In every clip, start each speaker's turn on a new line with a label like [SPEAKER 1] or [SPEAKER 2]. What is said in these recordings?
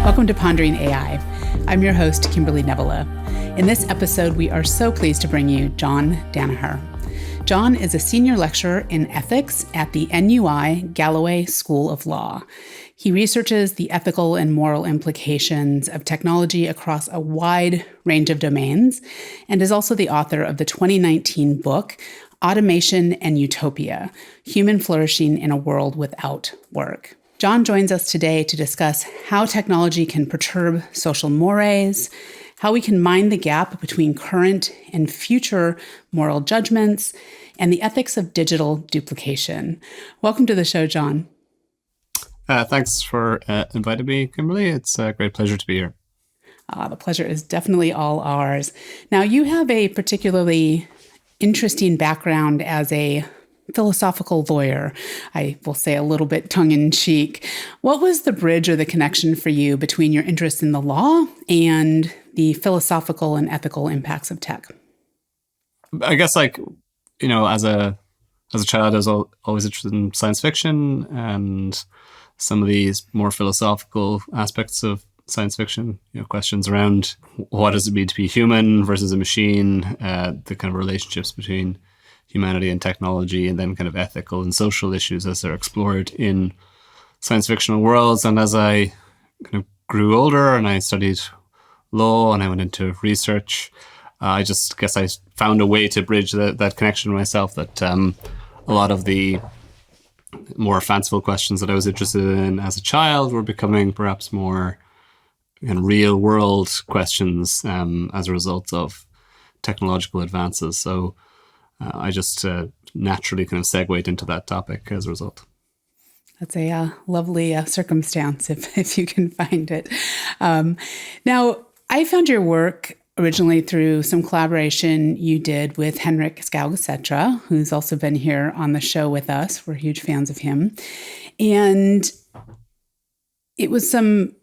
[SPEAKER 1] Welcome to Pondering AI. I'm your host, Kimberly Nevela. In this episode, we are so pleased to bring you John Danaher. John is a senior lecturer in ethics at the NUI Galloway School of Law. He researches the ethical and moral implications of technology across a wide range of domains and is also the author of the 2019 book, Automation and Utopia: Human Flourishing in a World Without Work. John joins us today to discuss how technology can perturb social mores, how we can mind the gap between current and future moral judgments, and the ethics of digital duplication. Welcome to the show, John.
[SPEAKER 2] Thanks for inviting me, Kimberly. It's a great pleasure to be here.
[SPEAKER 1] The pleasure is definitely all ours. Now, you have a particularly interesting background as a philosophical lawyer. I will say a little bit tongue-in-cheek. What was the bridge or the connection for you between your interest in the law and the philosophical and ethical impacts of tech?
[SPEAKER 2] I guess, as a child, I was always interested in science fiction and some of these more philosophical aspects of science fiction. Questions around what does it mean to be human versus a machine, the kind of relationships between humanity and technology, and then kind of ethical and social issues as they're explored in science fictional worlds. And as I kind of grew older and I studied law and I went into research, I just guess I found a way to bridge that connection myself, that a lot of the more fanciful questions that I was interested in as a child were becoming perhaps more real world questions as a result of technological advances. So I just naturally kind of segued into that topic as a result.
[SPEAKER 1] That's a lovely circumstance, if you can find it. Now, I found your work originally through some collaboration you did with Henrik Skaugesetra, who's also been here on the show with us. We're huge fans of him. And it was some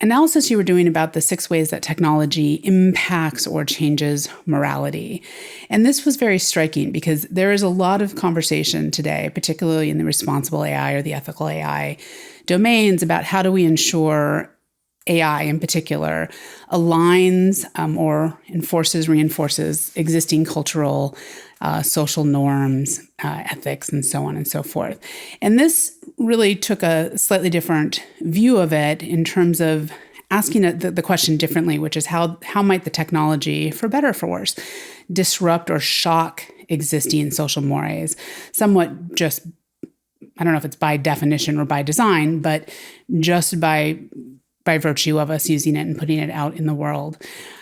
[SPEAKER 1] analysis you were doing about the 6 ways that technology impacts or changes morality. And this was very striking because there is a lot of conversation today, particularly in the responsible AI or the ethical AI domains, about how do we ensure AI in particular aligns or reinforces existing cultural, social norms, ethics, and so on and so forth. And this really took a slightly different view of it in terms of asking the question differently, which is how might the technology, for better or for worse, disrupt or shock existing social mores, somewhat just, I don't know if it's by definition or by design, but just by virtue of us using it and putting it out in the world.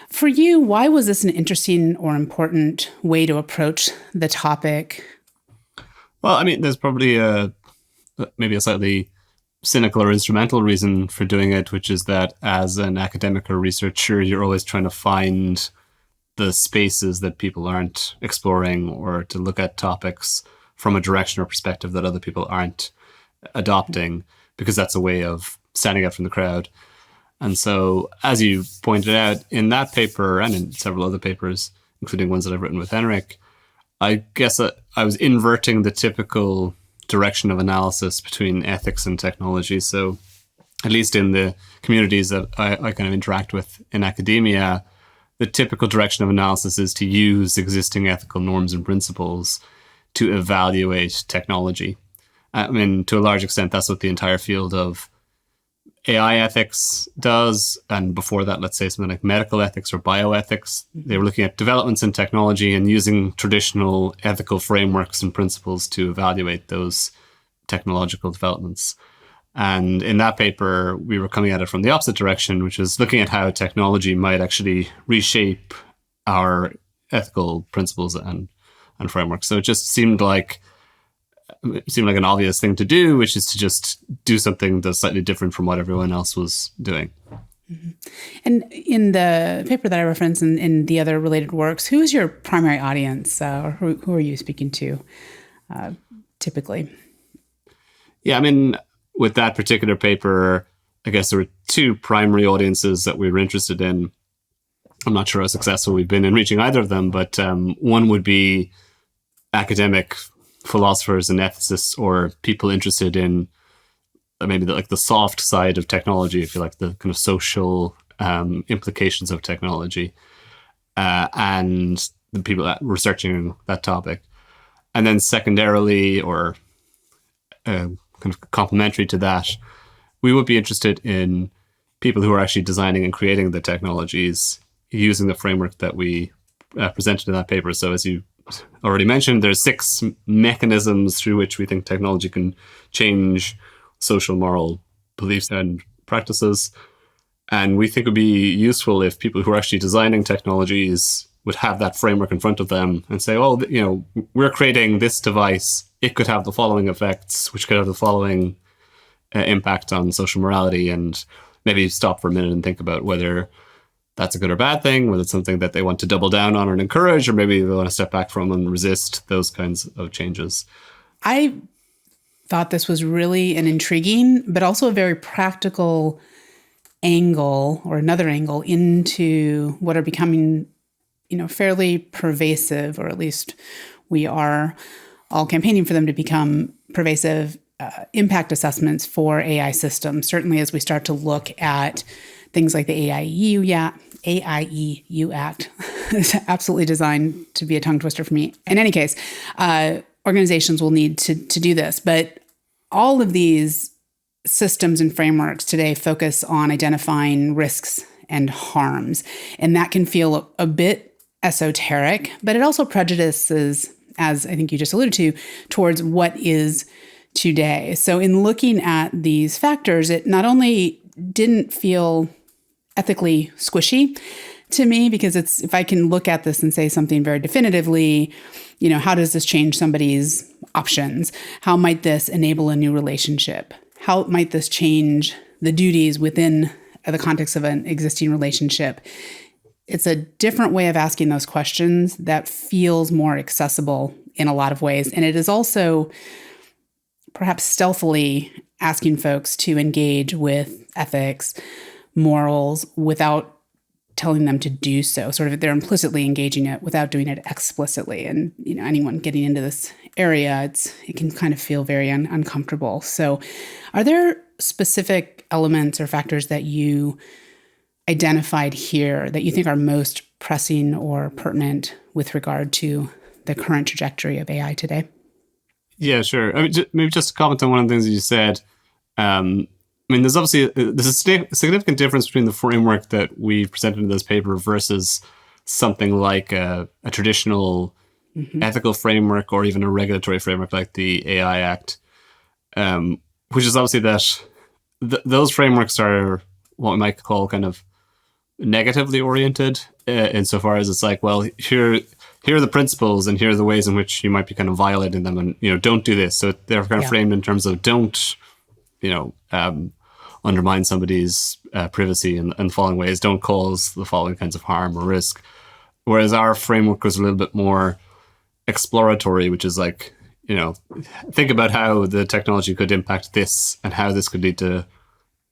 [SPEAKER 1] For you, why was this an interesting or important way to approach the topic?
[SPEAKER 2] Well, there's probably maybe a slightly cynical or instrumental reason for doing it, which is that as an academic or researcher, you're always trying to find the spaces that people aren't exploring, or to look at topics from a direction or perspective that other people aren't adopting, because that's a way of standing out from the crowd. And so, as you pointed out in that paper and in several other papers, including ones that I've written with Henrik, I guess I was inverting the typical direction of analysis between ethics and technology. So, at least in the communities that I kind of interact with in academia, the typical direction of analysis is to use existing ethical norms and principles to evaluate technology. To a large extent, that's what the entire field of AI ethics does. And before that, let's say something like medical ethics or bioethics. They were looking at developments in technology and using traditional ethical frameworks and principles to evaluate those technological developments. And in that paper, we were coming at it from the opposite direction, which is looking at how technology might actually reshape our ethical principles and frameworks. So it just seemed like an obvious thing to do, which is to just do something that's slightly different from what everyone else was doing.
[SPEAKER 1] Mm-hmm. And in the paper that I referenced and in the other related works, who is your primary audience, or who are you speaking to typically?
[SPEAKER 2] Yeah, with that particular paper, I guess there were 2 primary audiences that we were interested in. I'm not sure how successful we've been in reaching either of them, but one would be academic philosophers and ethicists or people interested in maybe the soft side of technology, if you like, the kind of social implications of technology, and the people that researching that topic. And then secondarily, or kind of complementary to that, we would be interested in people who are actually designing and creating the technologies using the framework that we presented in that paper. So as you already mentioned, there's 6 mechanisms through which we think technology can change social moral beliefs and practices. And we think it would be useful if people who are actually designing technologies would have that framework in front of them and say, oh, we're creating this device. It could have the following effects, which could have the following impact on social morality, and maybe stop for a minute and think about whether that's a good or bad thing, whether it's something that they want to double down on and encourage, or maybe they want to step back from and resist those kinds of changes.
[SPEAKER 1] I thought this was really an intriguing, but also a very practical angle, or another angle into what are becoming, fairly pervasive, or at least we are all campaigning for them to become pervasive impact assessments for AI systems. Certainly as we start to look at things like the AIEU Act. It's absolutely designed to be a tongue twister for me. In any case, organizations will need to do this. But all of these systems and frameworks today focus on identifying risks and harms. And that can feel a bit esoteric, but it also prejudices, as I think you just alluded to, towards what is today. So in looking at these factors, it not only didn't feel ethically squishy to me, because if I can look at this and say something very definitively, how does this change somebody's options? How might this enable a new relationship? How might this change the duties within the context of an existing relationship? It's a different way of asking those questions that feels more accessible in a lot of ways. And it is also perhaps stealthily asking folks to engage with ethics, morals, without telling them to do so. Sort of they're implicitly engaging it without doing it explicitly. And anyone getting into this area, it can kind of feel very uncomfortable. So are there specific elements or factors that you identified here that you think are most pressing or pertinent with regard to the current trajectory of AI today?
[SPEAKER 2] Yeah, sure. Maybe just to comment on one of the things that you said. There's obviously there's a significant difference between the framework that we presented in this paper versus something like a traditional ethical framework, or even a regulatory framework like the AI Act, which is obviously that those frameworks are what we might call kind of negatively oriented, insofar as it's like, well, here are the principles and here are the ways in which you might be kind of violating them, and don't do this. So they're kind of framed in terms of don't undermine somebody's privacy in the following ways, don't cause the following kinds of harm or risk. Whereas our framework was a little bit more exploratory, which is like, think about how the technology could impact this and how this could lead to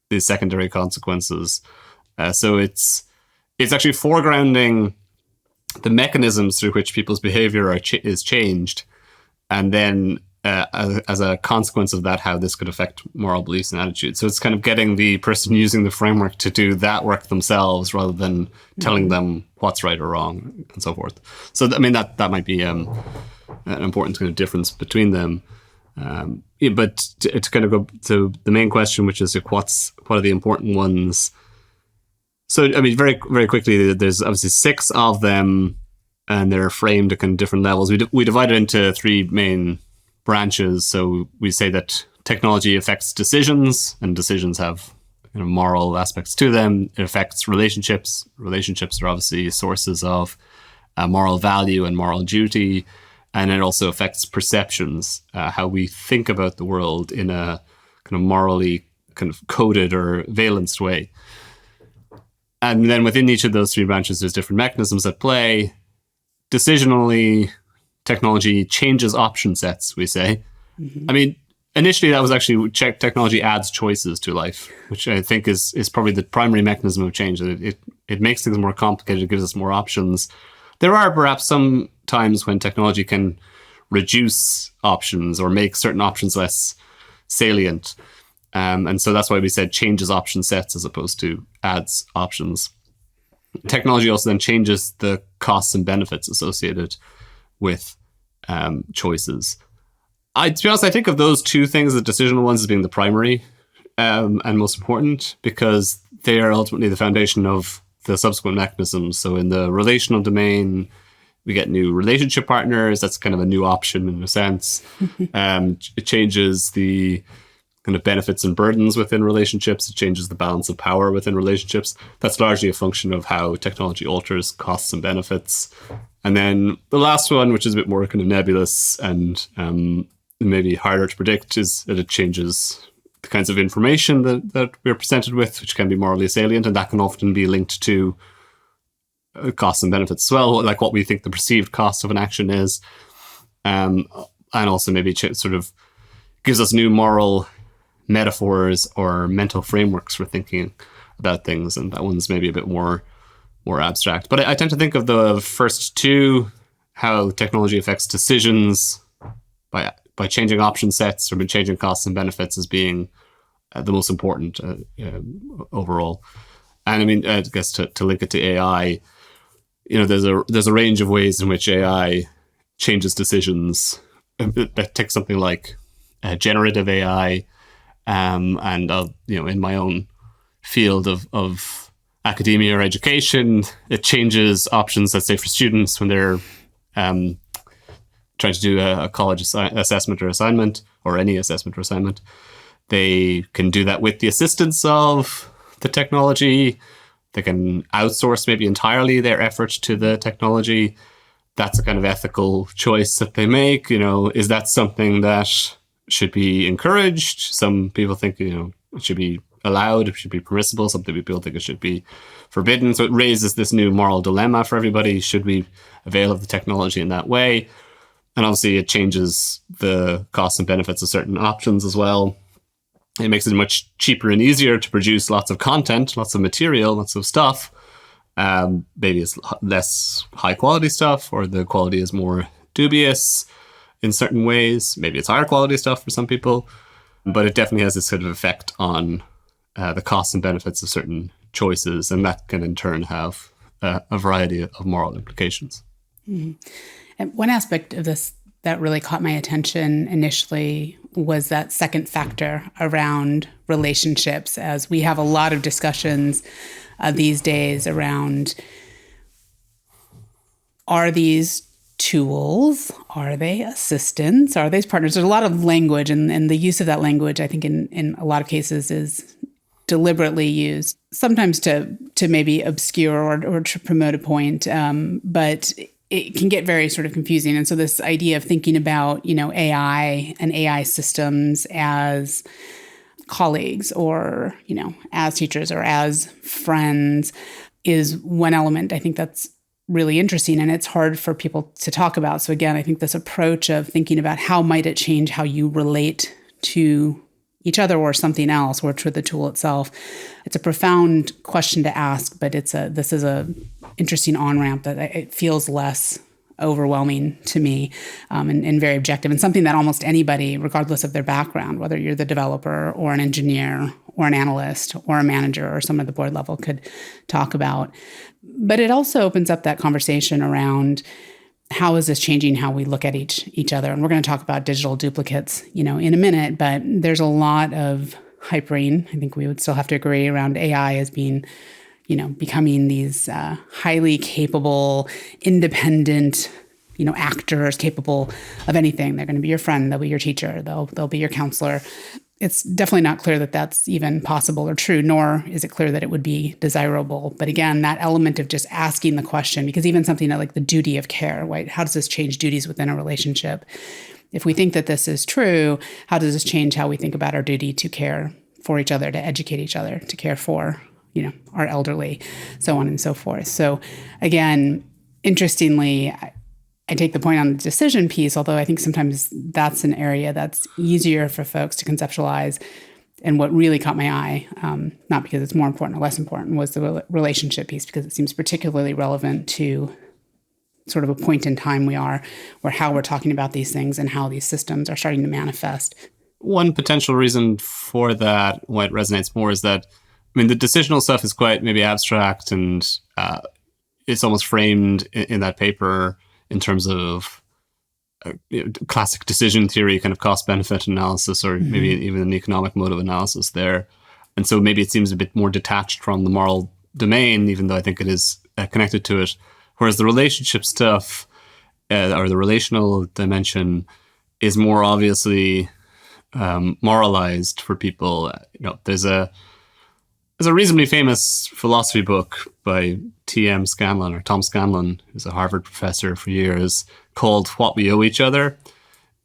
[SPEAKER 2] these secondary consequences. So it's actually foregrounding the mechanisms through which people's behavior is changed, and then as a consequence of that, how this could affect moral beliefs and attitudes. So it's kind of getting the person using the framework to do that work themselves, rather than telling them what's right or wrong and so forth. So that might be an important kind of difference between them. But to kind of go to the main question, which is what are the important ones? So, very, very quickly, there's obviously 6 of them, and they're framed at kind of different levels. We divide it into 3 main branches. So we say that technology affects decisions, and decisions have moral aspects to them. It affects relationships. Relationships are obviously sources of moral value and moral duty. And it also affects perceptions, how we think about the world in a kind of morally kind of coded or valenced way. And then within each of those 3 branches, there's different mechanisms at play. Decisionally, technology changes option sets, we say. Initially, that was actually technology adds choices to life, which I think is probably the primary mechanism of change. It makes things more complicated, it gives us more options. There are perhaps some times when technology can reduce options or make certain options less salient. And so that's why we said changes option sets as opposed to adds options. Technology also then changes the costs and benefits associated with choices. To be honest, I think of those two things, the decisional ones, as being the primary and most important, because they are ultimately the foundation of the subsequent mechanisms. So in the relational domain, we get new relationship partners. That's kind of a new option in a sense. It changes the kind of benefits and burdens within relationships. It changes the balance of power within relationships. That's largely a function of how technology alters costs and benefits. And then the last one, which is a bit more kind of nebulous and maybe harder to predict, is that it changes the kinds of information that we're presented with, which can be morally salient, and that can often be linked to costs and benefits as well, like what we think the perceived cost of an action is, and also maybe sort of gives us new moral metaphors or mental frameworks for thinking about things, and that one's maybe a bit more abstract. But I tend to think of the first two, how technology affects decisions by changing option sets or by changing costs and benefits, as being the most important overall. And I mean, I guess to link it to AI, there's a range of ways in which AI changes decisions. Take something like generative AI, and in my own field of academia or education, it changes options, let's say, for students when they're trying to do a college assessment or assignment, or any assessment or assignment. They can do that with the assistance of the technology. They can outsource maybe entirely their effort to the technology. That's a kind of ethical choice that they make. Is that something that should be encouraged? Some people think, it should be allowed, it should be permissible. Some people think it should be forbidden. So it raises this new moral dilemma for everybody. Should we avail of the technology in that way? And obviously it changes the costs and benefits of certain options as well. It makes it much cheaper and easier to produce lots of content, lots of material, lots of stuff. Maybe it's less high quality stuff, or the quality is more dubious in certain ways. Maybe it's higher quality stuff for some people, but it definitely has this sort of effect on the costs and benefits of certain choices, and that can in turn have a variety of moral implications.
[SPEAKER 1] Mm-hmm. And one aspect of this that really caught my attention initially was that second factor around relationships, as we have a lot of discussions these days around, are these tools? Are they assistants? Are they partners? There's a lot of language, and the use of that language, I think in a lot of cases, is deliberately used, sometimes to maybe obscure or to promote a point, but it can get very sort of confusing. And so this idea of thinking about, AI and AI systems as colleagues, or, as teachers or as friends, is one element I think that's really interesting, and it's hard for people to talk about. So again, I think this approach of thinking about how might it change how you relate to each other or something else, or to the tool itself. It's a profound question to ask, but this is a interesting on-ramp that it feels less overwhelming to me, and very objective, and something that almost anybody, regardless of their background, whether you're the developer or an engineer or an analyst or a manager or someone at the board level, could talk about. But it also opens up that conversation around, how is this changing how we look at each other? And we're going to talk about digital duplicates, in a minute, but there's a lot of hypering. I think we would still have to agree around AI as being, becoming these highly capable, independent, actors capable of anything. They're going to be your friend. They'll be your teacher. They'll be your counselor. It's definitely not clear that that's even possible or true, nor is it clear that it would be desirable. But again, that element of just asking the question, because even something like the duty of care, right? How does this change duties within a relationship? If we think that this is true, how does this change how we think about our duty to care for each other, to educate each other, to care for, our elderly, so on and so forth. So again, interestingly, I take the point on the decision piece, although I think sometimes that's an area that's easier for folks to conceptualize. And what really caught my eye, not because it's more important or less important, was the relationship piece, because it seems particularly relevant to sort of a point in time we are, where how we're talking about these things and how these systems are starting to manifest.
[SPEAKER 2] One potential reason for that, why it resonates more, is that, I mean, the decisional stuff is quite maybe abstract, and it's almost framed in that paper in terms of classic decision theory, kind of cost-benefit analysis, or maybe even an economic motive analysis there. And so maybe it seems a bit more detached from the moral domain, even though I think it is connected to it. Whereas the relationship stuff, or the relational dimension, is more obviously moralized for people. There's a reasonably famous philosophy book by Tom Scanlon, who's a Harvard professor for years, called What We Owe Each Other,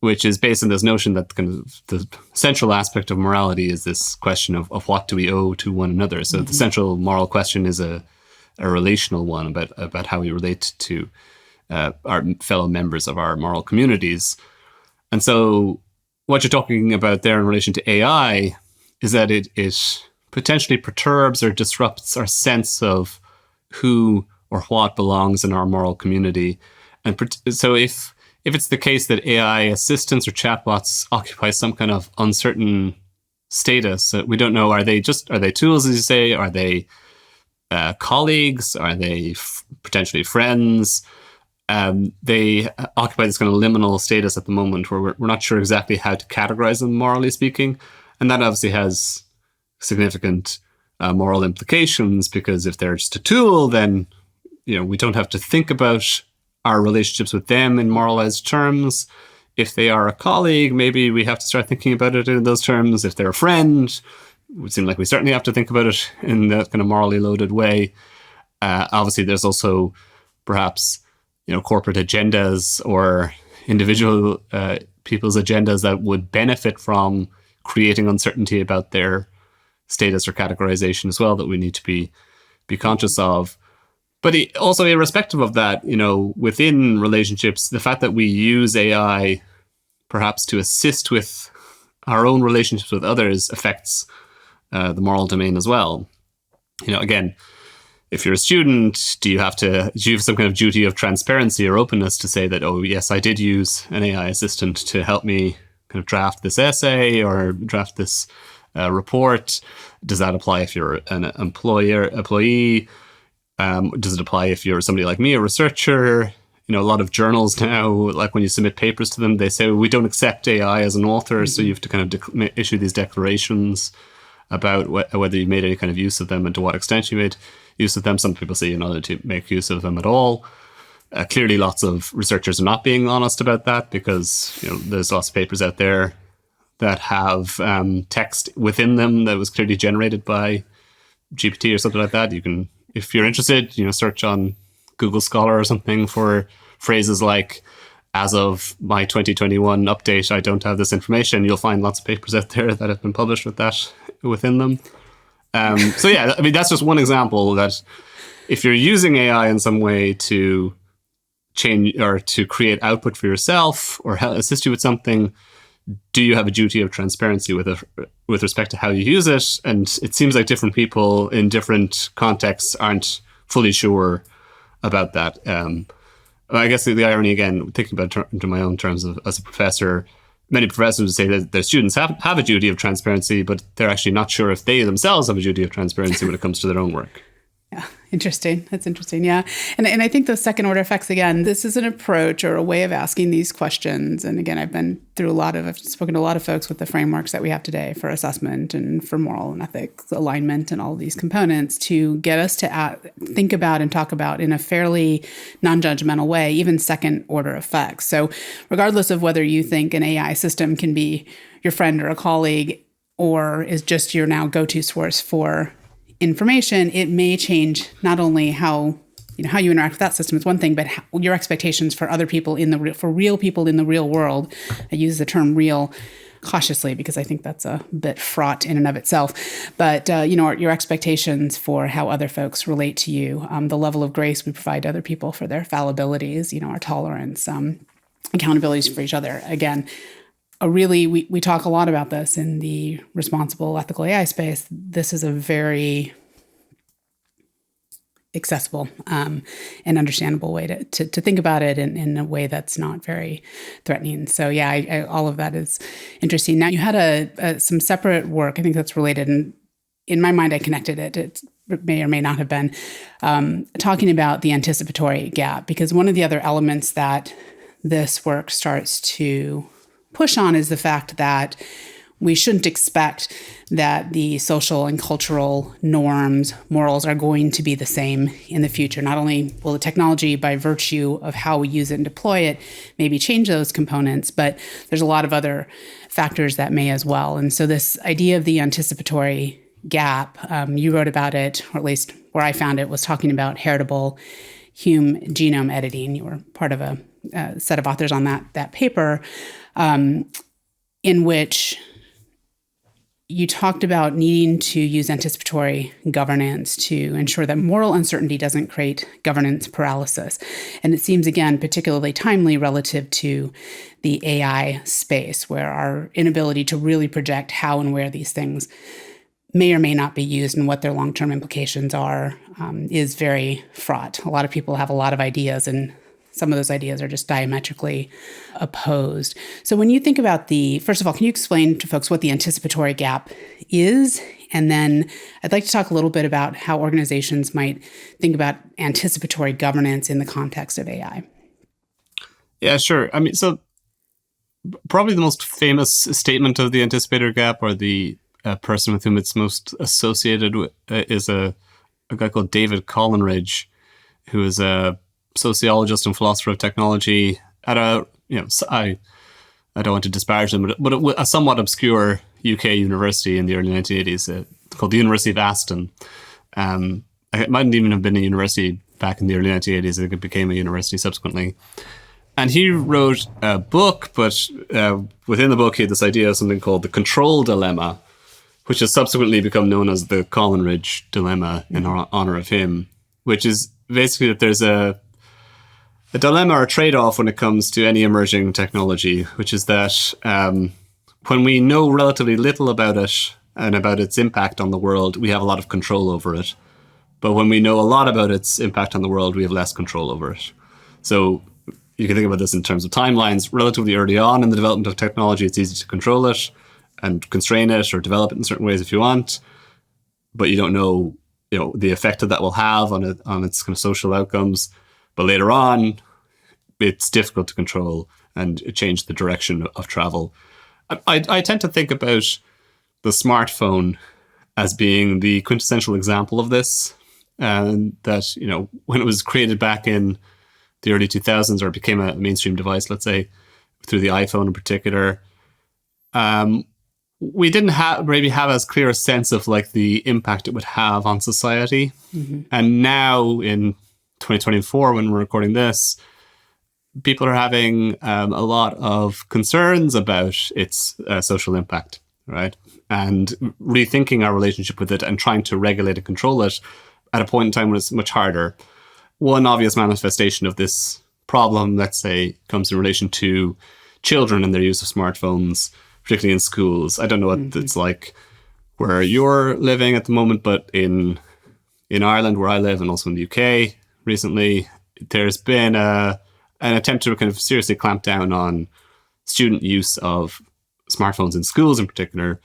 [SPEAKER 2] which is based on this notion that kind of the central aspect of morality is this question of what do we owe to one another. So the central moral question is a relational one about how we relate to our fellow members of our moral communities. And so what you're talking about there in relation to AI is that it potentially perturbs or disrupts our sense of who or what belongs in our moral community. And so if it's the case that AI assistants or chatbots occupy some kind of uncertain status, we don't know, are they tools, as you say? Are they colleagues? Are they potentially friends? They occupy this kind of liminal status at the moment where we're not sure exactly how to categorize them, morally speaking. And that obviously has significant moral implications, because if they're just a tool, then we don't have to think about our relationships with them in moralized terms. If they are a colleague, maybe we have to start thinking about it in those terms. If they're a friend, it would seem like we certainly have to think about it in that kind of morally loaded way. Obviously, there's also perhaps corporate agendas or individual people's agendas that would benefit from creating uncertainty about their status or categorization as well, that we need to be conscious of. But also, irrespective of that, within relationships, the fact that we use AI perhaps to assist with our own relationships with others affects the moral domain as well. Again, if you're a student, do you have some kind of duty of transparency or openness to say that, oh, yes, I did use an AI assistant to help me kind of draft this essay or draft this report? Does that apply if you're an employee? Does it apply if you're somebody like me, a researcher? A lot of journals now, like when you submit papers to them, they say, we don't accept AI as an author, so you have to kind of issue these declarations about whether you made any kind of use of them and to what extent you made use of them. Some people say you're not allowed to make use of them at all. Clearly, lots of researchers are not being honest about that, because there's lots of papers out there that have text within them that was clearly generated by GPT or something like that. You can, if you're interested, search on Google Scholar or something for phrases like, as of my 2021 update, I don't have this information. You'll find lots of papers out there that have been published with that within them. So yeah, I mean, that's just one example that if you're using AI in some way to change or to create output for yourself or assist you with something, do you have a duty of transparency with respect to how you use it? And it seems like different people in different contexts aren't fully sure about that. I guess the irony, again, thinking about it in my own terms as a professor, many professors would say that their students have a duty of transparency, but they're actually not sure if they themselves have a duty of transparency when it comes to their own work.
[SPEAKER 1] Yeah, interesting. That's interesting. Yeah. And I think those second order effects, again, this is an approach or a way of asking these questions. And again, I've spoken to a lot of folks with the frameworks that we have today for assessment and for moral and ethics alignment and all of these components to get us to think about and talk about in a fairly non-judgmental way, even second order effects. So regardless of whether you think an AI system can be your friend or a colleague or is just your now go-to source for information, it may change not only how you interact with that system is one thing, but your expectations for other people for real people in the real world. I use the term real cautiously because I think that's a bit fraught in and of itself. But your expectations for how other folks relate to you, the level of grace we provide to other people for their fallibilities, our tolerance, accountabilities for each other. Again, we talk a lot about this in the responsible ethical AI space. This is accessible and understandable way to think about it in a way that's not very threatening. So yeah, all of that is interesting. Now you had some separate work, I think that's related, and in my mind I connected it. It may or may not have been talking about the anticipatory gap, because one of the other elements that this work starts to push on is the fact that we shouldn't expect that the social and cultural norms, morals are going to be the same in the future. Not only will the technology, by virtue of how we use it and deploy it, maybe change those components, but there's a lot of other factors that may as well. And so this idea of the anticipatory gap, you wrote about it, or at least where I found it, was talking about heritable human genome editing. You were part of a set of authors on that paper, in which you talked about needing to use anticipatory governance to ensure that moral uncertainty doesn't create governance paralysis. And it seems, again, particularly timely relative to the AI space, where our inability to really project how and where these things may or may not be used and what their long-term implications are is very fraught. A lot of people have a lot of ideas, and some of those ideas are just diametrically opposed. So when you think about first of all, can you explain to folks what the anticipatory gap is? And then I'd like to talk a little bit about how organizations might think about anticipatory governance in the context of AI.
[SPEAKER 2] Yeah, sure. I mean, so probably the most famous statement of the anticipator gap, or the person with whom it's most associated with, is a guy called David Coleridge, who is a sociologist and philosopher of technology at I don't want to disparage him, but a somewhat obscure UK university in the early 1980s called the University of Aston. It mightn't even have been a university back in the early 1980s. I think it became a university subsequently. And he wrote a book, but within the book he had this idea of something called the control dilemma, which has subsequently become known as the Coleridge dilemma in honor of him, which is basically that there's a dilemma or a trade-off when it comes to any emerging technology, which is that when we know relatively little about it and about its impact on the world, we have a lot of control over it. But when we know a lot about its impact on the world, we have less control over it. So you can think about this in terms of timelines. Relatively early on in the development of technology, it's easy to control it and constrain it or develop it in certain ways if you want, but you don't know, the effect that will have on its kind of social outcomes. But later on, it's difficult to control and change the direction of travel. I tend to think about the smartphone as being the quintessential example of this, and that, when it was created back in the early 2000s, or became a mainstream device, let's say, through the iPhone in particular, we didn't have as clear a sense of like the impact it would have on society. Mm-hmm. And now in 2024, when we're recording this, people are having a lot of concerns about its social impact, right? And rethinking our relationship with it and trying to regulate and control it at a point in time when it's much harder. One obvious manifestation of this problem, let's say, comes in relation to children and their use of smartphones, particularly in schools. I don't know what it's like where you're living at the moment, but in Ireland, where I live, and also in the UK recently, there's been an attempt to kind of seriously clamp down on student use of smartphones in schools in particular.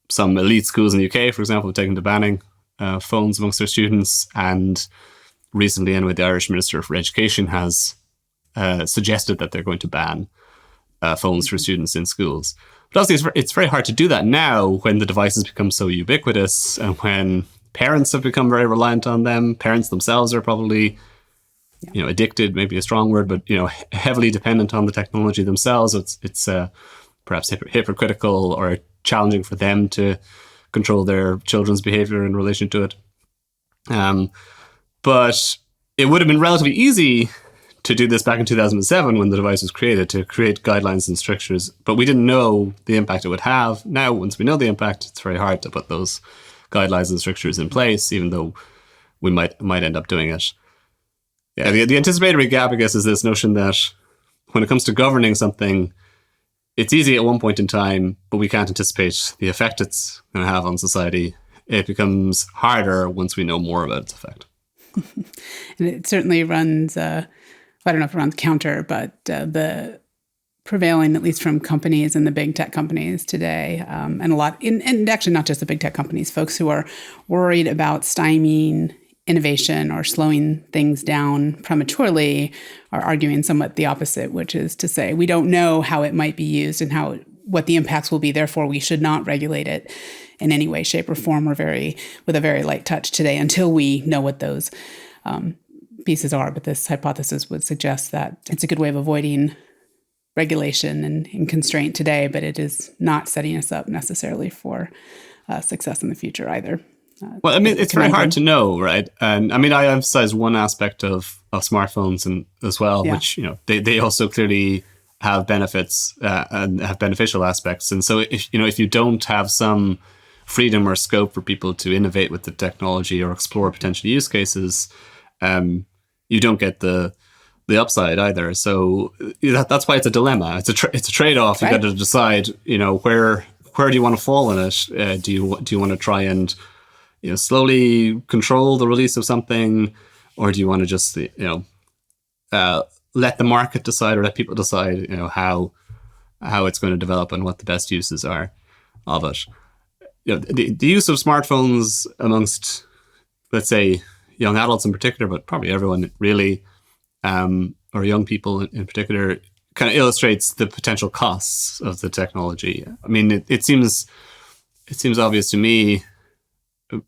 [SPEAKER 2] Some elite schools in the UK, for example, have taken to banning phones amongst their students. And recently, anyway, the Irish Minister for Education has suggested that they're going to ban phones for students in schools. But obviously, it's very hard to do that now when the devices become so ubiquitous and when parents have become very reliant on them. Parents themselves are probably addicted, maybe a strong word, but, heavily dependent on the technology themselves. It's perhaps hypocritical or challenging for them to control their children's behavior in relation to it. But it would have been relatively easy to do this back in 2007 when the device was created, to create guidelines and strictures, but we didn't know the impact it would have. Now, once we know the impact, it's very hard to put those guidelines and strictures in place, even though we might end up doing it. Yeah, the anticipatory gap, I guess, is this notion that when it comes to governing something, it's easy at one point in time, but we can't anticipate the effect it's going to have on society. It becomes harder once we know more about its effect.
[SPEAKER 1] And it certainly runs, I don't know if it runs counter, but the prevailing, at least from companies and the big tech companies today, and a lot, and actually not just the big tech companies, folks who are worried about stymieing innovation or slowing things down prematurely are arguing somewhat the opposite, which is to say we don't know how it might be used and what the impacts will be. Therefore, we should not regulate it in any way, shape, or form, or with a very light touch today until we know what those pieces are. But this hypothesis would suggest that it's a good way of avoiding regulation and constraint today, but it is not setting us up necessarily for success in the future either.
[SPEAKER 2] Well, I mean, it's very hard to know, right? And I mean, I emphasize one aspect of smartphones and as well, which, they also clearly have benefits and have beneficial aspects. And so if you don't have some freedom or scope for people to innovate with the technology or explore potential use cases, you don't get the upside either. So that's why it's a dilemma. It's a trade-off. Right. You got to decide, where do you want to fall in it? Do you want to try and slowly control the release of something, or do you want to just let the market decide or let people decide how it's going to develop and what the best uses are of it? The use of smartphones amongst, let's say, young adults in particular, but probably everyone really, or young people in particular, kind of illustrates the potential costs of the technology. I mean, it seems obvious to me,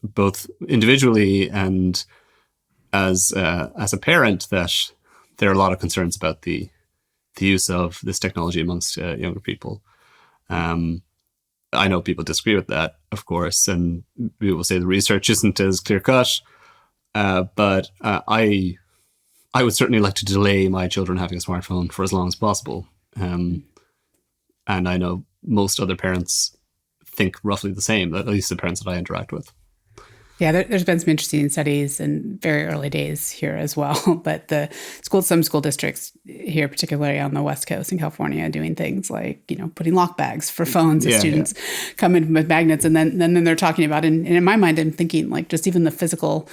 [SPEAKER 2] both individually and as a parent, that there are a lot of concerns about the use of this technology amongst younger people. I know people disagree with that, of course, and we will say the research isn't as clear cut. But I would certainly like to delay my children having a smartphone for as long as possible. And I know most other parents think roughly the same, at least the parents that I interact with.
[SPEAKER 1] Yeah, there's been some interesting studies in very early days here as well. But some school districts here, particularly on the West Coast in California, doing things like, putting lock bags for phones as students come in with magnets. And then they're talking about, and in my mind, I'm thinking like just even the physical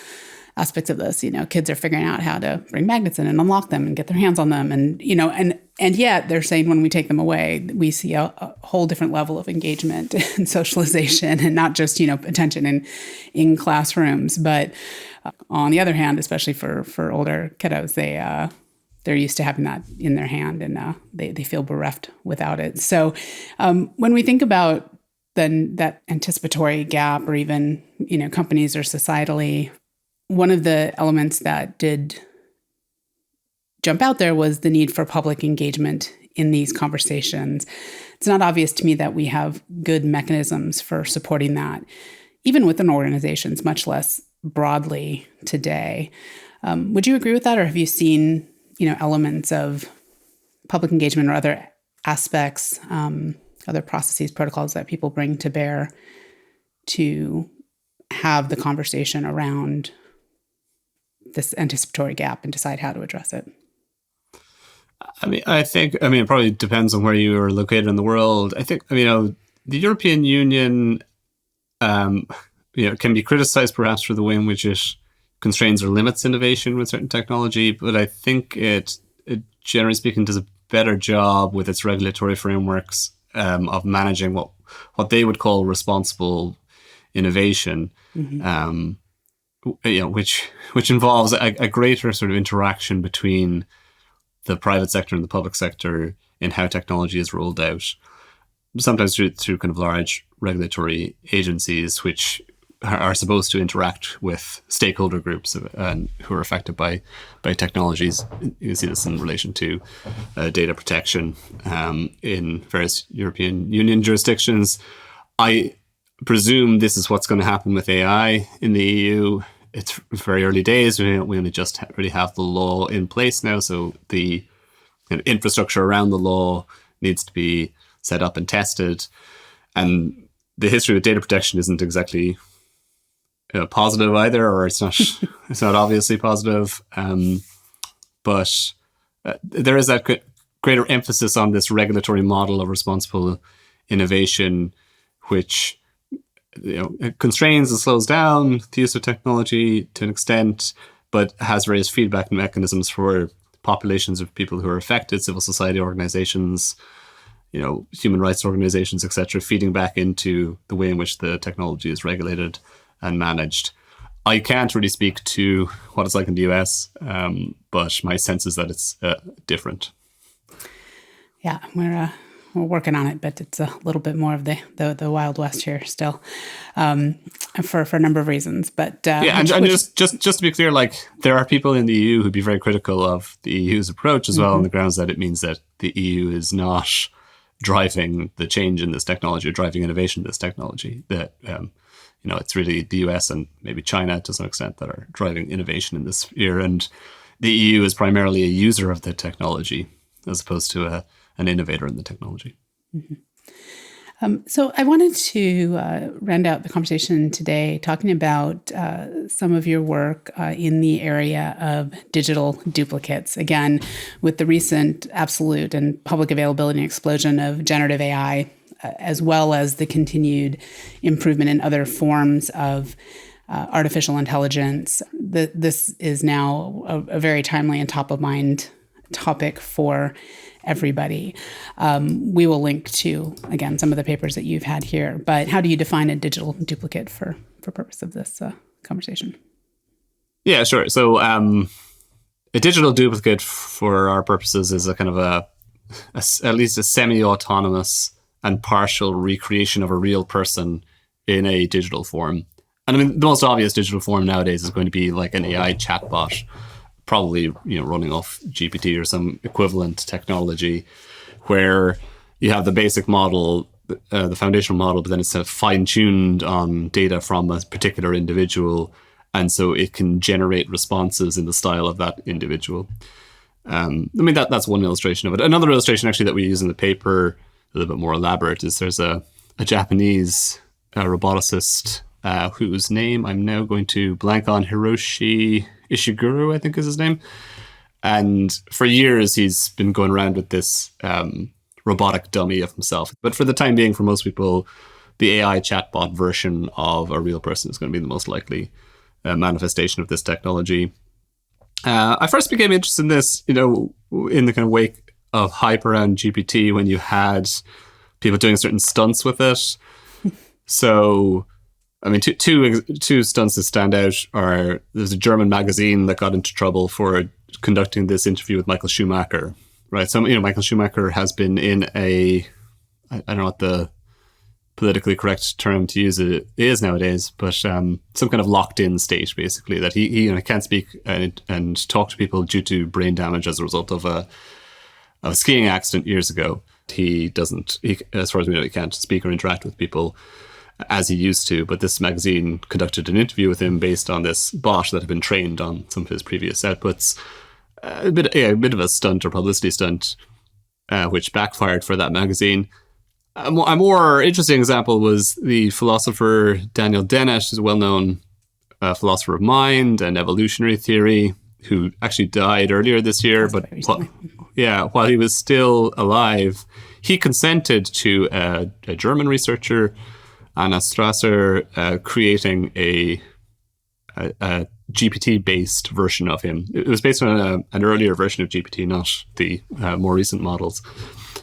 [SPEAKER 1] aspects of this, kids are figuring out how to bring magnets in and unlock them and get their hands on them. And, and yet they're saying when we take them away, we see a whole different level of engagement and socialization and not just, attention in classrooms. But on the other hand, especially for older kiddos, they're used to having that in their hand and they feel bereft without it. So when we think about then that anticipatory gap or even, companies or societally, one of the elements that did jump out there was the need for public engagement in these conversations. It's not obvious to me that we have good mechanisms for supporting that, even within organizations, much less broadly today. Would you agree with that, or have you seen, elements of public engagement or other aspects, other processes, protocols that people bring to bear to have the conversation around this anticipatory gap and decide how to address it?
[SPEAKER 2] I think it probably depends on where you are located in the world. I think, the European Union, can be criticized perhaps for the way in which it constrains or limits innovation with certain technology, but I think it generally speaking does a better job with its regulatory frameworks of managing what they would call responsible innovation. Mm-hmm. Which involves a greater sort of interaction between the private sector and the public sector in how technology is rolled out, sometimes through kind of large regulatory agencies, which are supposed to interact with stakeholder groups who are affected by technologies. You can see this in relation to data protection in various European Union jurisdictions. I presume this is what's going to happen with AI in the EU. It's very early days. We only just really have the law in place now, so the infrastructure around the law needs to be set up and tested. And the history of data protection isn't exactly positive either, or it's not obviously positive. But there is that greater emphasis on this regulatory model of responsible innovation, which it constrains and slows down the use of technology to an extent, but has various feedback mechanisms for populations of people who are affected, civil society organizations, human rights organizations, etc., feeding back into the way in which the technology is regulated and managed. I can't really speak to what it's like in the US, but my sense is that it's different.
[SPEAKER 1] Yeah, we're working on it, but it's a little bit more of the Wild West here still, for a number of reasons. But
[SPEAKER 2] just to be clear, like there are people in the EU who'd be very critical of the EU's approach as well, on the grounds that it means that the EU is not driving the change in this technology or driving innovation in this technology. That it's really the US and maybe China to some extent that are driving innovation in this sphere, and the EU is primarily a user of the technology as opposed to an innovator in the technology.
[SPEAKER 1] So I wanted to round out the conversation today talking about some of your work in the area of digital duplicates. Again, with the recent absolute and public availability and explosion of generative AI, as well as the continued improvement in other forms of artificial intelligence, this is now a very timely and top of mind topic for everybody. We will link to, again, some of the papers that you've had here. But how do you define a digital duplicate for purpose of this conversation?
[SPEAKER 2] Yeah, sure. So a digital duplicate for our purposes is a kind of at least a semi-autonomous and partial recreation of a real person in a digital form. And I mean, the most obvious digital form nowadays is going to be like an AI chatbot, probably running off GPT or some equivalent technology, where you have the basic model, the foundational model, but then it's fine-tuned on data from a particular individual, and so it can generate responses in the style of that individual. That's one illustration of it. Another illustration actually that we use in the paper, a little bit more elaborate, is there's a Japanese roboticist whose name I'm now going to blank on, Hiroshi Ishiguro, I think is his name. And for years, he's been going around with this robotic dummy of himself. But for the time being, for most people, the AI chatbot version of a real person is going to be the most likely manifestation of this technology. I first became interested in this, in the kind of wake of hype around GPT, when you had people doing certain stunts with it. So, I mean, two stunts that stand out are, there's a German magazine that got into trouble for conducting this interview with Michael Schumacher, right? So, Michael Schumacher has been in I don't know what the politically correct term to use it is nowadays, but some kind of locked-in state, basically, that he can't speak and talk to people due to brain damage as a result of a skiing accident years ago. He, as far as we know, he can't speak or interact with people as he used to. But this magazine conducted an interview with him based on this bot that had been trained on some of his previous outputs. A bit of a stunt or publicity stunt, which backfired for that magazine. A more interesting example was the philosopher Daniel Dennett, who's a well-known philosopher of mind and evolutionary theory, who actually died earlier this year. But while he was still alive, he consented to a German researcher, Anna Strasser, creating a GPT-based version of him. It was based on an earlier version of GPT, not the more recent models.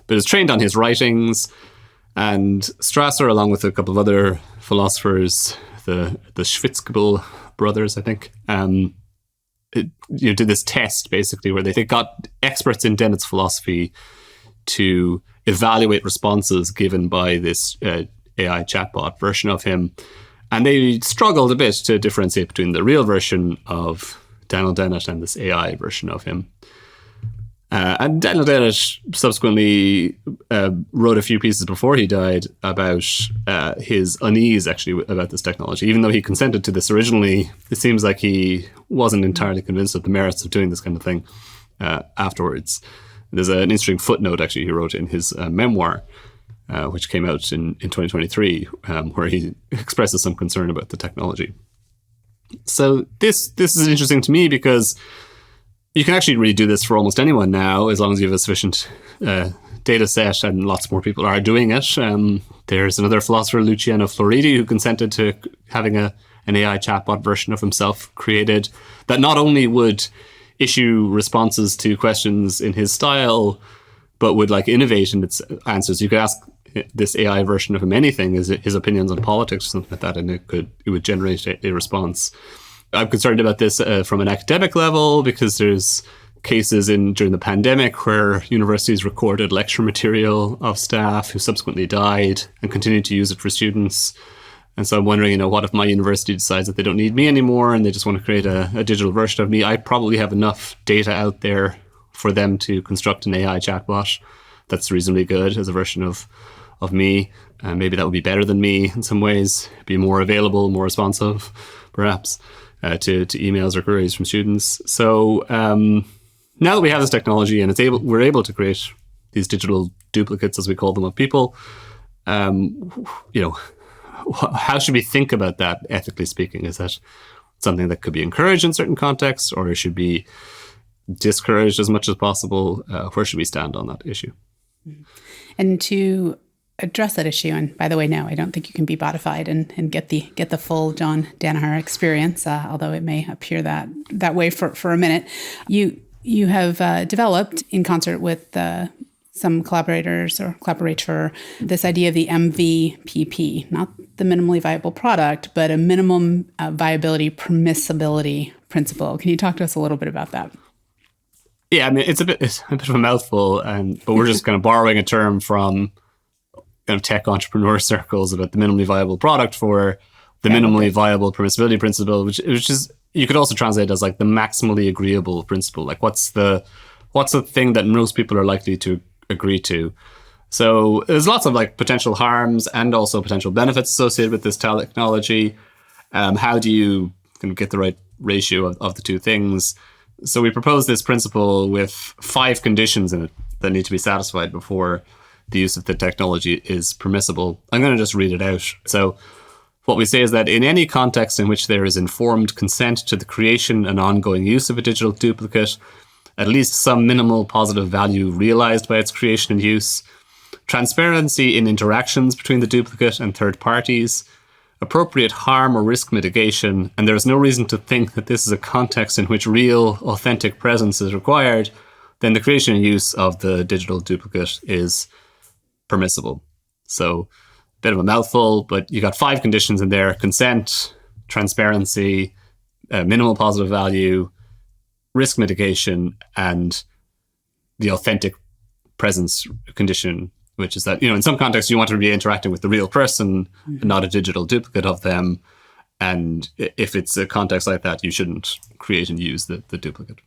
[SPEAKER 2] But it was trained on his writings, and Strasser, along with a couple of other philosophers, the Schwitzgebel brothers, I think, did this test, basically, where they got experts in Dennett's philosophy to evaluate responses given by this AI chatbot version of him. And they struggled a bit to differentiate between the real version of Daniel Dennett and this AI version of him. And Daniel Dennett subsequently wrote a few pieces before he died about his unease, actually, about this technology. Even though he consented to this originally, it seems like he wasn't entirely convinced of the merits of doing this kind of thing afterwards. There's an interesting footnote, actually, he wrote in his memoir, which came out in 2023, where he expresses some concern about the technology. So this is interesting to me because you can actually really do this for almost anyone now, as long as you have a sufficient data set, and lots more people are doing it. There's another philosopher, Luciano Floridi, who consented to having an an AI chatbot version of himself created that not only would issue responses to questions in his style, but would like innovate in its answers. You could ask this AI version of him anything, his opinions on politics or something like that, and it would generate a response. I'm concerned about this from an academic level because there's cases during the pandemic where universities recorded lecture material of staff who subsequently died and continued to use it for students. And so I'm wondering, what if my university decides that they don't need me anymore and they just want to create a digital version of me? I probably have enough data out there for them to construct an AI chatbot that's reasonably good as a version of me. Maybe that would be better than me in some ways, be more available, more responsive, perhaps, to emails or queries from students. So now that we have this technology and we're able to create these digital duplicates, as we call them, of people, how should we think about that, ethically speaking? Is that something that could be encouraged in certain contexts, or should be discouraged as much as possible? Where should we stand on that issue?
[SPEAKER 1] And to address that issue, and by the way, no, I don't think you can be bodified and get the full John Danaher experience, although it may appear that way for a minute. You have developed, in concert with some collaborators or collaborator, this idea of the MVPP, not the minimally viable product, but a minimum viability permissibility principle. Can you talk to us a little bit about that?
[SPEAKER 2] Yeah, I mean, it's a bit of a mouthful, but we're just kind of borrowing a term from kind of tech entrepreneur circles about the minimally viable product for the minimally viable permissibility principle, which is, you could also translate as like the maximally agreeable principle. Like what's the thing that most people are likely to agree to? So there's lots of like potential harms and also potential benefits associated with this technology. How do you kind of get the right ratio of the two things? So we propose this principle with 5 conditions in it that need to be satisfied before the use of the technology is permissible. I'm going to just read it out. So what we say is that in any context in which there is informed consent to the creation and ongoing use of a digital duplicate, at least some minimal positive value realized by its creation and use, transparency in interactions between the duplicate and third parties, appropriate harm or risk mitigation, and there is no reason to think that this is a context in which real, authentic presence is required, then the creation and use of the digital duplicate is permissible. So a bit of a mouthful, but you got 5 conditions in there: consent, transparency, minimal positive value, risk mitigation, and the authentic presence condition, which is that, in some contexts you want to be interacting with the real person, not a digital duplicate of them. And if it's a context like that, you shouldn't create and use the duplicate.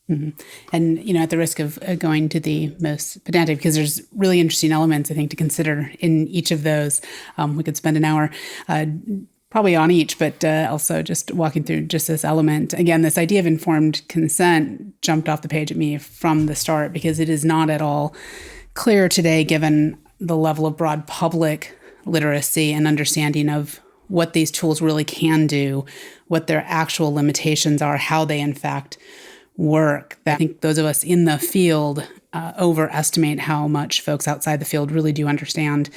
[SPEAKER 1] Mm-hmm. And, at the risk of going to the most pedantic, because there's really interesting elements, I think, to consider in each of those. We could spend an hour probably on each, but also just walking through just this element. Again, this idea of informed consent jumped off the page at me from the start, because it is not at all clear today, given the level of broad public literacy and understanding of what these tools really can do, what their actual limitations are, how they in fact work. I think those of us in the field overestimate how much folks outside the field really do understand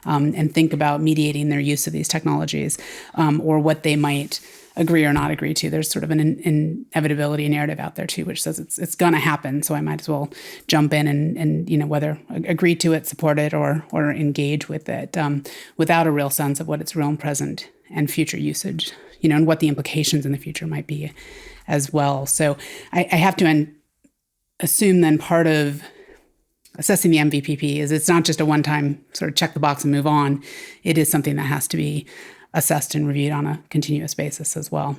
[SPEAKER 1] and think about mediating their use of these technologies, or what they might agree or not agree to. There's sort of an inevitability narrative out there too, which says it's going to happen, so I might as well jump in and whether agree to it, support it, or engage with it, without a real sense of what its real and present and future usage, and what the implications in the future might be as well. So I have to assume then part of assessing the MVPP is it's not just a one-time sort of check the box and move on. It is something that has to be assessed and reviewed on a continuous basis as well.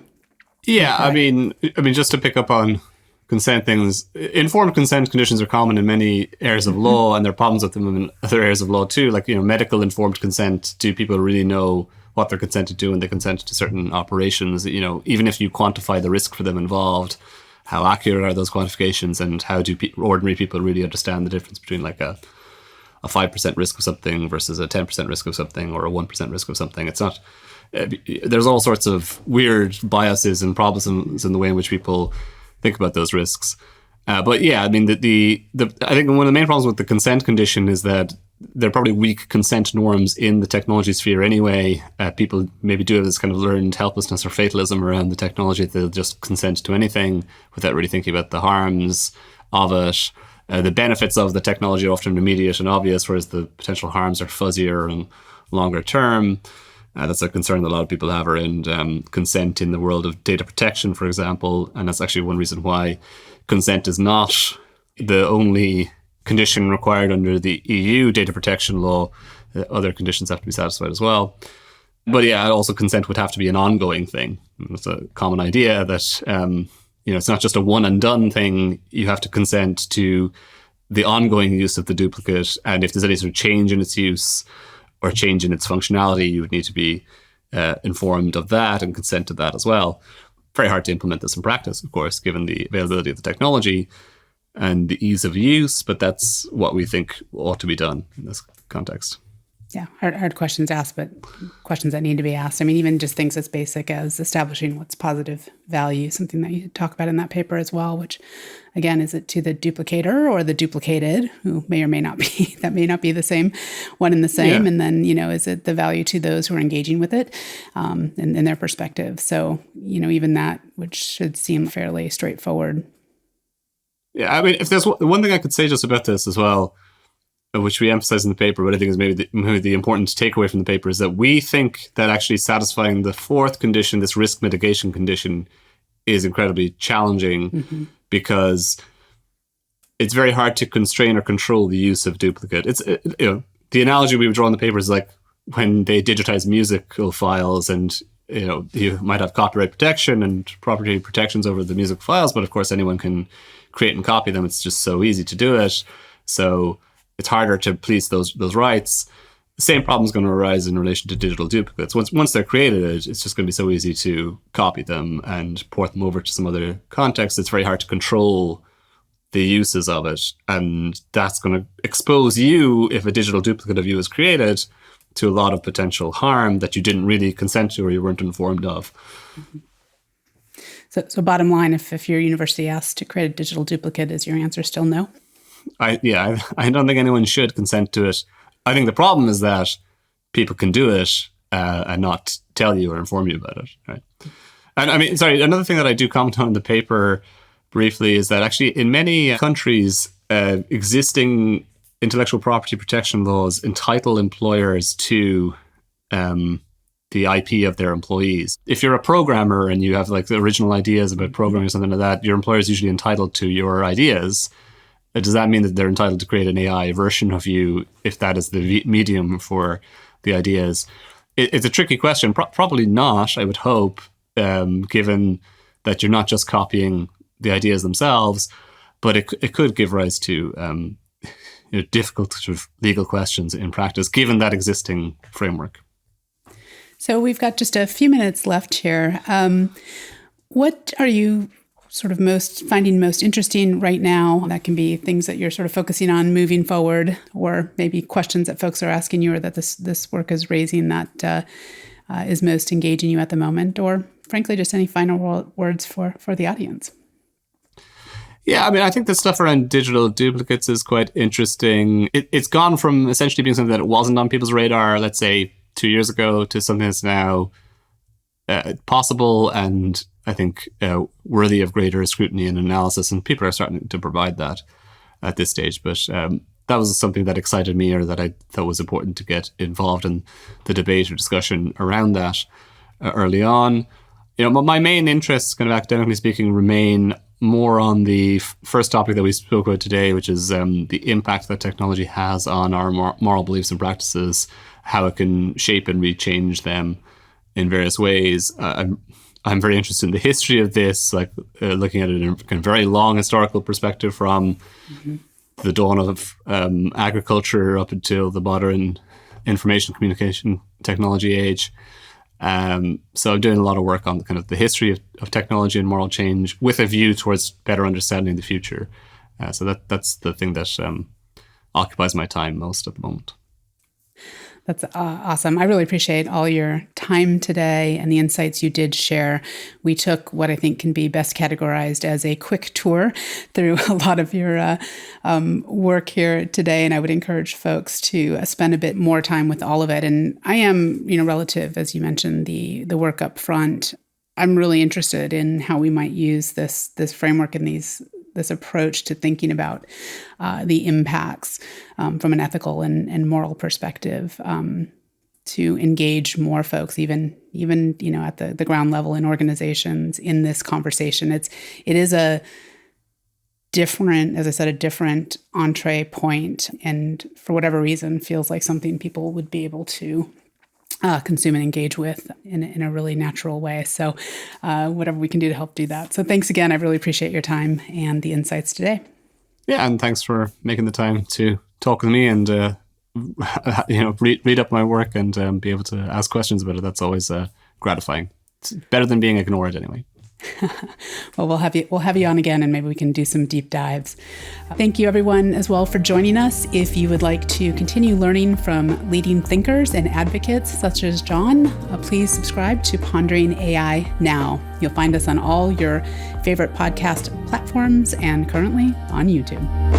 [SPEAKER 2] Yeah, I mean, just to pick up on consent things, informed consent conditions are common in many areas of law, and there are problems with them in other areas of law too. Like, medical informed consent. Do people really know what they're consented to when they consent to certain operations? Even if you quantify the risk for them involved, how accurate are those quantifications, and how do ordinary people really understand the difference between like a 5% risk of something versus a 10% risk of something, or a 1% risk of something? It's not. There's all sorts of weird biases and problems in the way in which people think about those risks. But yeah, I mean, I think one of the main problems with the consent condition is that there are probably weak consent norms in the technology sphere anyway. People maybe do have this kind of learned helplessness or fatalism around the technology. They'll just consent to anything without really thinking about the harms of it. The benefits of the technology are often immediate and obvious, whereas the potential harms are fuzzier and longer term. That's a concern that a lot of people have around consent in the world of data protection, for example. And that's actually one reason why consent is not the only condition required under the EU data protection law. Other conditions have to be satisfied as well. But yeah, also consent would have to be an ongoing thing. It's a common idea that it's not just a one and done thing. You have to consent to the ongoing use of the duplicate. And if there's any sort of change in its use or change in its functionality, you would need to be informed of that and consent to that as well. Very hard to implement this in practice, of course, given the availability of the technology and the ease of use, but that's what we think ought to be done in this context.
[SPEAKER 1] Yeah, hard questions asked, but questions that need to be asked. I mean, even just things as basic as establishing what's positive value, something that you talk about in that paper as well, which, again, is it to the duplicator or the duplicated, who may or may not be, that may not be the same one and the same. Yeah. And then, is it the value to those who are engaging with it in their perspective? So, even that, which should seem fairly straightforward.
[SPEAKER 2] Yeah, I mean, if there's one thing I could say just about this as well, which we emphasize in the paper, but I think is maybe the important takeaway from the paper, is that we think that actually satisfying the fourth condition, this risk mitigation condition, is incredibly challenging because it's very hard to constrain or control the use of duplicate. It's the analogy we would draw in the paper is like when they digitize musical files and you might have copyright protection and property protections over the music files, but of course anyone can create and copy them. It's just so easy to do it. So it's harder to police those rights. The same problem is going to arise in relation to digital duplicates. Once they're created, it's just going to be so easy to copy them and port them over to some other context. It's very hard to control the uses of it. And that's going to expose you, if a digital duplicate of you is created, to a lot of potential harm that you didn't really consent to or you weren't informed of.
[SPEAKER 1] So bottom line, if your university asks to create a digital duplicate, is your answer still no?
[SPEAKER 2] I don't think anyone should consent to it. I think the problem is that people can do it and not tell you or inform you about it, right? And I mean, sorry, another thing that I do comment on in the paper briefly is that actually in many countries, existing intellectual property protection laws entitle employers to the IP of their employees. If you're a programmer and you have like the original ideas about programming or something like that, your employer is usually entitled to your ideas. Does that mean that they're entitled to create an AI version of you if that is the medium for the ideas? It's a tricky question. Probably not, I would hope, given that you're not just copying the ideas themselves, but it could give rise to difficult sort of legal questions in practice, given that existing framework.
[SPEAKER 1] So we've got just a few minutes left here. What are you sort of finding most interesting right now? That can be things that you're sort of focusing on moving forward, or maybe questions that folks are asking you or that this work is raising that is most engaging you at the moment, or frankly, just any final words for the audience.
[SPEAKER 2] Yeah, I mean, I think the stuff around digital duplicates is quite interesting. It's gone from essentially being something that it wasn't on people's radar, let's say 2 years ago, to something that's now possible and I think worthy of greater scrutiny and analysis. And people are starting to provide that at this stage. But that was something that excited me, or that I thought was important to get involved in the debate or discussion around that early on. My main interests, kind of academically speaking, remain more on the first topic that we spoke about today, which is the impact that technology has on our moral beliefs and practices, how it can shape and rechange them in various ways. I'm very interested in the history of this, like looking at it in a kind of very long historical perspective from the dawn of agriculture up until the modern information communication technology age. So I'm doing a lot of work on kind of the history of technology and moral change with a view towards better understanding the future. So that's the thing that occupies my time most at the moment.
[SPEAKER 1] That's awesome. I really appreciate all your time today and the insights you did share. We took what I think can be best categorized as a quick tour through a lot of your work here today, and I would encourage folks to spend a bit more time with all of it. And I am, relative, as you mentioned, the work up front. I'm really interested in how we might use this framework and this approach to thinking about the impacts from an ethical and moral perspective to engage more folks, even at the ground level in organizations in this conversation. It is a different, as I said, a different entree point, and for whatever reason, feels like something people would be able to consume and engage with in a really natural way. So whatever we can do to help do that. So thanks again. I really appreciate your time and the insights today.
[SPEAKER 2] Yeah, and thanks for making the time to talk with me and read up my work and be able to ask questions about it. That's always gratifying. It's better than being ignored anyway.
[SPEAKER 1] Well, we'll have you on again, and maybe we can do some deep dives. Thank you, everyone, as well, for joining us. If you would like to continue learning from leading thinkers and advocates such as John, please subscribe to Pondering AI Now. You'll find us on all your favorite podcast platforms and currently on YouTube.